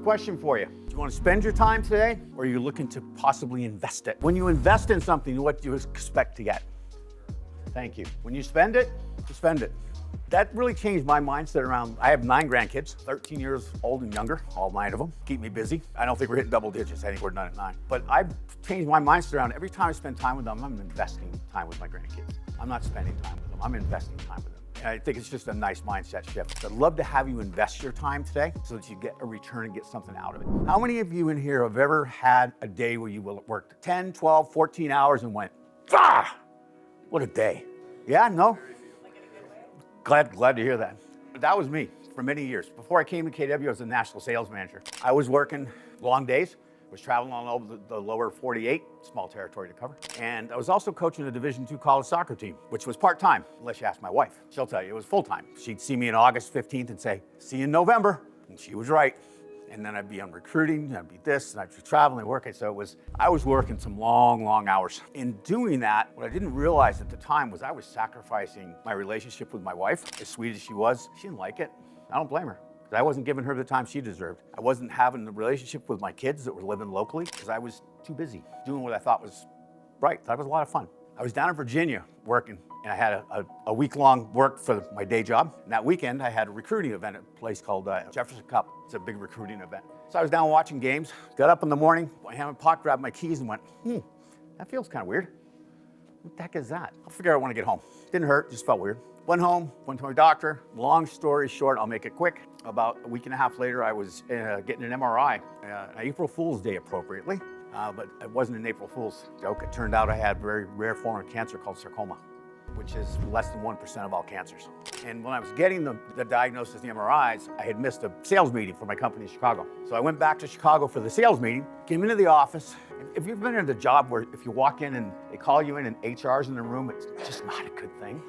Question for you. Do you want to spend your time today, or are you looking to possibly invest it? When you invest in something, what do you expect to get? Thank you. When you spend it, you spend it. That really changed my mindset around, I have 9 grandkids, 13 years old and younger, all 9 of them. Keep me busy. I don't think we're hitting double digits. I think we're done at 9. But I've changed my mindset around every time I spend time with them, I'm investing time with my grandkids. I'm not spending time with them, I'm investing time with them. And I think it's just a nice mindset shift. I'd love to have you invest your time today so that you get a return and get something out of it. How many of you in here have ever had a day where you worked 10, 12, 14 hours and went, what a day? Yeah, no? Glad to hear that. That was me for many years. Before I came to KW, I was a national sales manager. I was working long days, was traveling all over the lower 48, small territory to cover. And I was also coaching a Division II college soccer team, which was part-time, unless you ask my wife. She'll tell you it was full-time. She'd see me on August 15th and say, see you in November. And she was right. And then I'd be on recruiting, I'd be this, and I'd be traveling and working. So I was working some long hours. In doing that, what I didn't realize at the time was I was sacrificing my relationship with my wife. As sweet as she was, she didn't like it. I don't blame her, because I wasn't giving her the time she deserved. I wasn't having the relationship with my kids that were living locally, because I was too busy doing what I thought was right. That was a lot of fun. I was down in Virginia working, and I had a week-long work for my day job. And that weekend, I had a recruiting event at a place called Jefferson Cup. It's a big recruiting event. So I was down watching games, got up in the morning, I had a pot, grabbed my keys and went, that feels kind of weird. What the heck is that? I'll figure out when I get home. Didn't hurt, just felt weird. Went home, went to my doctor. Long story short, I'll make it quick. About a week and a half later, I was getting an MRI, April Fool's Day appropriately. But it wasn't an April Fool's joke. It turned out I had a very rare form of cancer called sarcoma, which is less than 1% of all cancers. And when I was getting the diagnosis, the MRIs, I had missed a sales meeting for my company in Chicago. So I went back to Chicago for the sales meeting, came into the office. If you've been in a job where if you walk in and they call you in and HR's in the room, it's just not a good thing.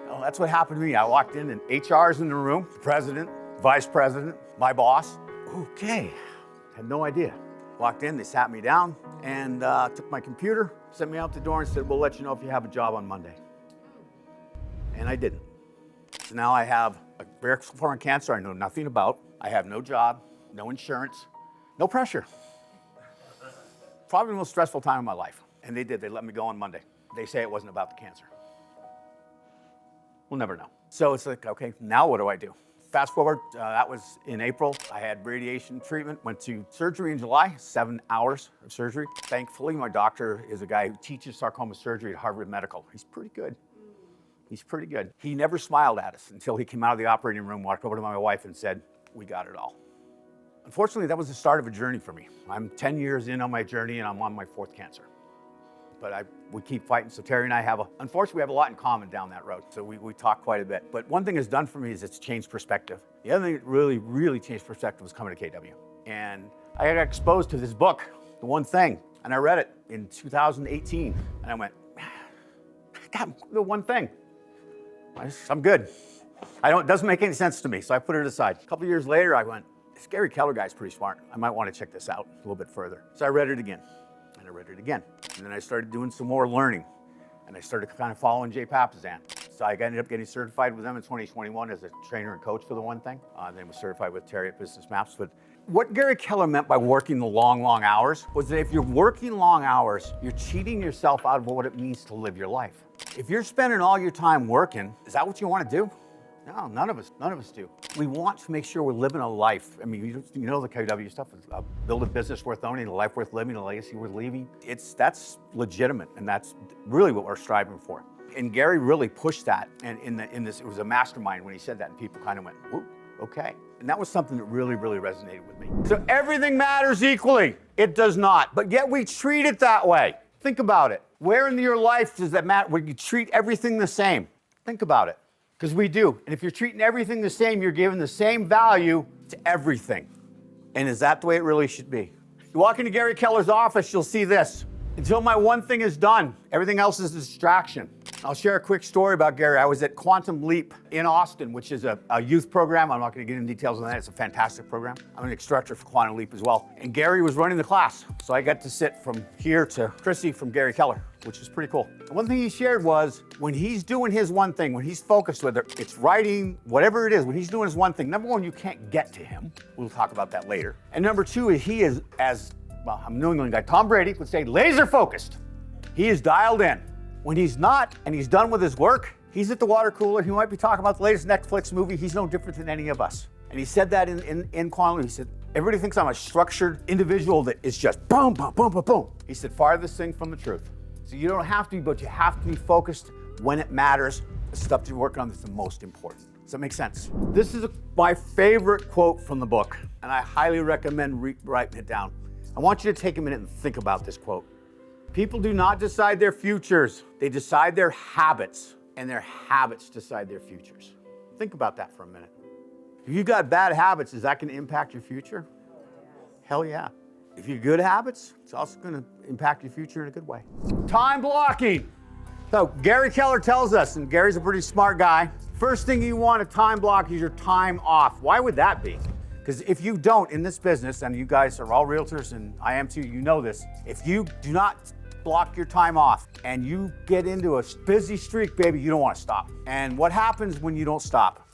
Well, that's what happened to me. I walked in and HR's in the room, president, vice president, my boss. Okay, had no idea. Walked in, they sat me down and took my computer, sent me out the door and said, we'll let you know if you have a job on Monday. And I didn't. So now I have a rare form of cancer I know nothing about. I have no job, no insurance, no pressure. Probably the most stressful time of my life. And they let me go on Monday. They say it wasn't about the cancer. We'll never know. So it's like, okay, now what do I do? Fast forward, that was in April. I had radiation treatment, went to surgery in July, 7 hours of surgery. Thankfully, my doctor is a guy who teaches sarcoma surgery at Harvard Medical. He's pretty good. He's pretty good. He never smiled at us until he came out of the operating room, walked over to my wife and said, we got it all. Unfortunately, that was the start of a journey for me. I'm 10 years in on my journey and I'm on my 4th cancer. But we keep fighting. So Terry and I unfortunately, we have a lot in common down that road. So we talk quite a bit. But one thing it's done for me is it's changed perspective. The other thing that really changed perspective was coming to KW. And I got exposed to this book, The One Thing. And I read it in 2018. And I went, God, the one thing. I'm good. It doesn't make any sense to me. So I put it aside. A couple years later, I went, this Gary Keller guy's pretty smart. I might want to check this out a little bit further. So I read it again. And I read it again. And then I started doing some more learning. And I started kind of following Jay Papasan. So I ended up getting certified with them in 2021 as a trainer and coach for The One Thing. Then was certified with Terry at Business Maps. But what Gary Keller meant by working the long hours was that if you're working long hours, you're cheating yourself out of what it means to live your life. If you're spending all your time working, is that what you want to do? No, none of us do. We want to make sure we're living a life. I mean, you know the KW stuff is build a business worth owning, a life worth living, a legacy worth leaving. That's legitimate, and that's really what we're striving for. And Gary really pushed that, and in this, it was a mastermind when he said that, and people kind of went, whoa, okay. And that was something that really resonated with me. So everything matters equally. It does not, but yet we treat it that way. Think about it. Where in your life does that matter, where you treat everything the same? Think about it. Because we do. And if you're treating everything the same, you're giving the same value to everything. And is that the way it really should be? You walk into Gary Keller's office, you'll see this. Until my one thing is done, everything else is a distraction. I'll share a quick story about Gary. I was at Quantum Leap in Austin, which is a youth program. I'm not going to get into details on that. It's a fantastic program. I'm an instructor for Quantum Leap as well. And Gary was running the class. So I got to sit from here to Chrissy from Gary Keller, which is pretty cool. And one thing he shared was when he's doing his one thing, when he's focused, whether it's writing, whatever it is, when he's doing his one thing, number one, you can't get to him. We'll talk about that later. And number two, he is, well, I'm a New England guy, Tom Brady would say, laser focused. He is dialed in. When he's not, and he's done with his work, he's at the water cooler. He might be talking about the latest Netflix movie. He's no different than any of us. And he said that in Quantum Leap. He said, everybody thinks I'm a structured individual that is just boom, boom, boom, boom, boom. He said, farthest thing from the truth. So you don't have to be, but you have to be focused when it matters. The stuff you're working on that's the most important. Does that make sense? This is my favorite quote from the book, and I highly recommend writing it down. I want you to take a minute and think about this quote. People do not decide their futures. They decide their habits, and their habits decide their futures. Think about that for a minute. If you've got bad habits, is that going to impact your future? Hell yeah. If you're good habits, it's also going to impact your future in a good way. Time blocking. So Gary Keller tells us, and Gary's a pretty smart guy, first thing you want to time block is your time off. Why would that be? Because if you don't in this business, and you guys are all realtors, and I am too, you know this, if you do not block your time off and you get into a busy streak, baby, you don't want to stop. And what happens when you don't stop?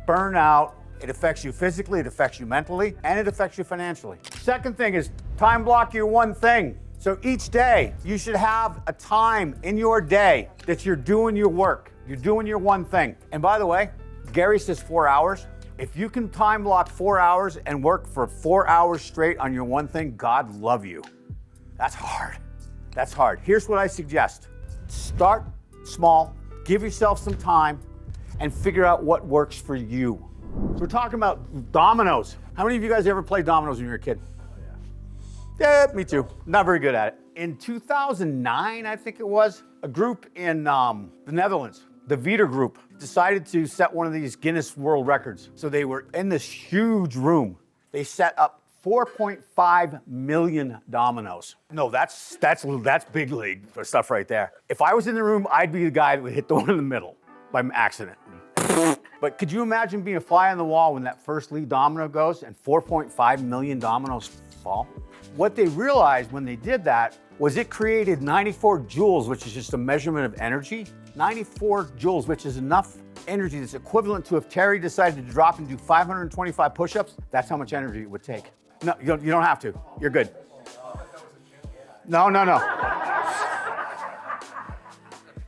Burnout. It affects you physically, it affects you mentally, and it affects you financially. Second thing is time block your one thing. So each day, you should have a time in your day that you're doing your work. You're doing your one thing. And by the way, Gary says 4 hours. If you can time block 4 hours and work for 4 hours straight on your one thing, God love you. That's hard. That's hard. Here's what I suggest. Start small, give yourself some time, and figure out what works for you. So we're talking about dominoes. How many of you guys ever played dominoes when you were a kid? Yeah, me too. Not very good at it. In 2009, I think it was, a group in the Netherlands, the Vita group, decided to set one of these Guinness World Records. So they were in this huge room. They set up 4.5 million dominoes. No, that's big league stuff right there. If I was in the room, I'd be the guy that would hit the one in the middle by accident. But could you imagine being a fly on the wall when that first lead domino goes and 4.5 million dominoes fall? What they realized when they did that was it created 94 joules, which is just a measurement of energy. 94 joules, which is enough energy that's equivalent to if Terry decided to drop and do 525 push-ups, that's how much energy it would take. No, you don't have to. You're good. No.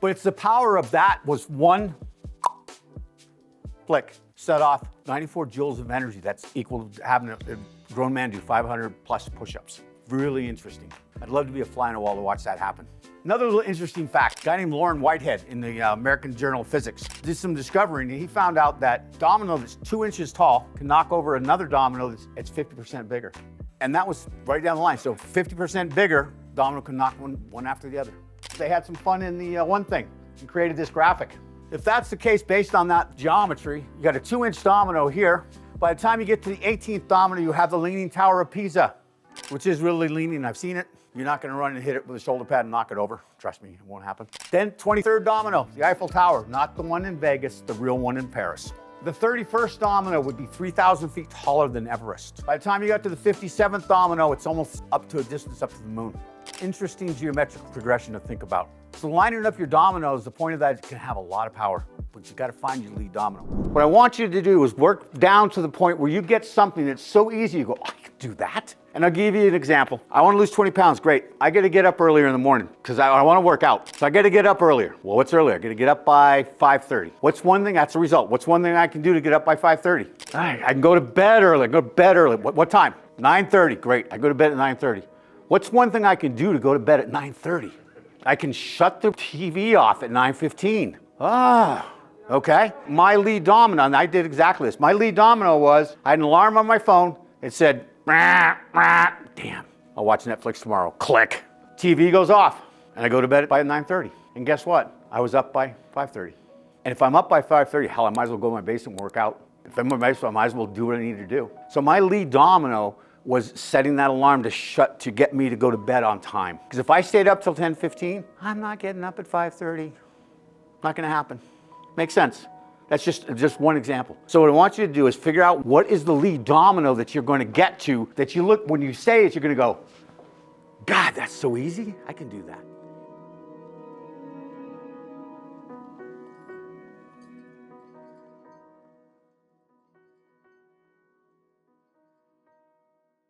But it's the power of that was one flick, set off 94 joules of energy. That's equal to having a grown man do 500 plus push-ups. Really interesting. I'd love to be a fly on the wall to watch that happen. Another little interesting fact, a guy named Lauren Whitehead in the American Journal of Physics did some discovering, and he found out that domino that's 2 inches tall can knock over another domino that's 50% bigger. And that was right down the line. So 50% bigger, domino can knock one after the other. They had some fun in the one thing and created this graphic. If that's the case, based on that geometry, you got a 2-inch domino here. By the time you get to the 18th domino, you have the Leaning Tower of Pisa, which is really leaning. I've seen it. You're not going to run and hit it with a shoulder pad and knock it over. Trust me, it won't happen. Then 23rd domino, the Eiffel Tower, not the one in Vegas, the real one in Paris. The 31st domino would be 3,000 feet taller than Everest. By the time you got to the 57th domino, it's almost up to a distance up to the moon. Interesting geometric progression to think about. So lining up your dominoes, the point of that is it can have a lot of power, but you got to find your lead domino. What I want you to do is work down to the point where you get something that's so easy, you go, oh, I can do that? And I'll give you an example. I want to lose 20 pounds, great. I got to get up earlier in the morning because I want to work out. So I got to get up earlier. Well, what's earlier? I got to get up by 5:30. What's one thing? That's the result. What's one thing I can do to get up by 5:30? All right, I can go to bed early. Go to bed early. What time? 9:30. Great. I go to bed at 9:30. What's one thing I can do to go to bed at 9:30? I can shut the TV off at 9:15. Okay. My lead domino, and I did exactly this. My lead domino was, I had an alarm on my phone. It said, rah, rah. Damn, I'll watch Netflix tomorrow. Click. TV goes off, and I go to bed by 9:30. And guess what? I was up by 5:30. And if I'm up by 5:30, hell, I might as well go to my basement and work out. If I'm in my basement, I might as well do what I need to do. So my lead domino was setting that alarm to get me to go to bed on time. Because if I stayed up till 10:15, I'm not getting up at 5:30. Not going to happen. Makes sense. That's just one example. So what I want you to do is figure out what is the lead domino that you're going to get to, that you look, when you say it, you're going to go, God, that's so easy. I can do that.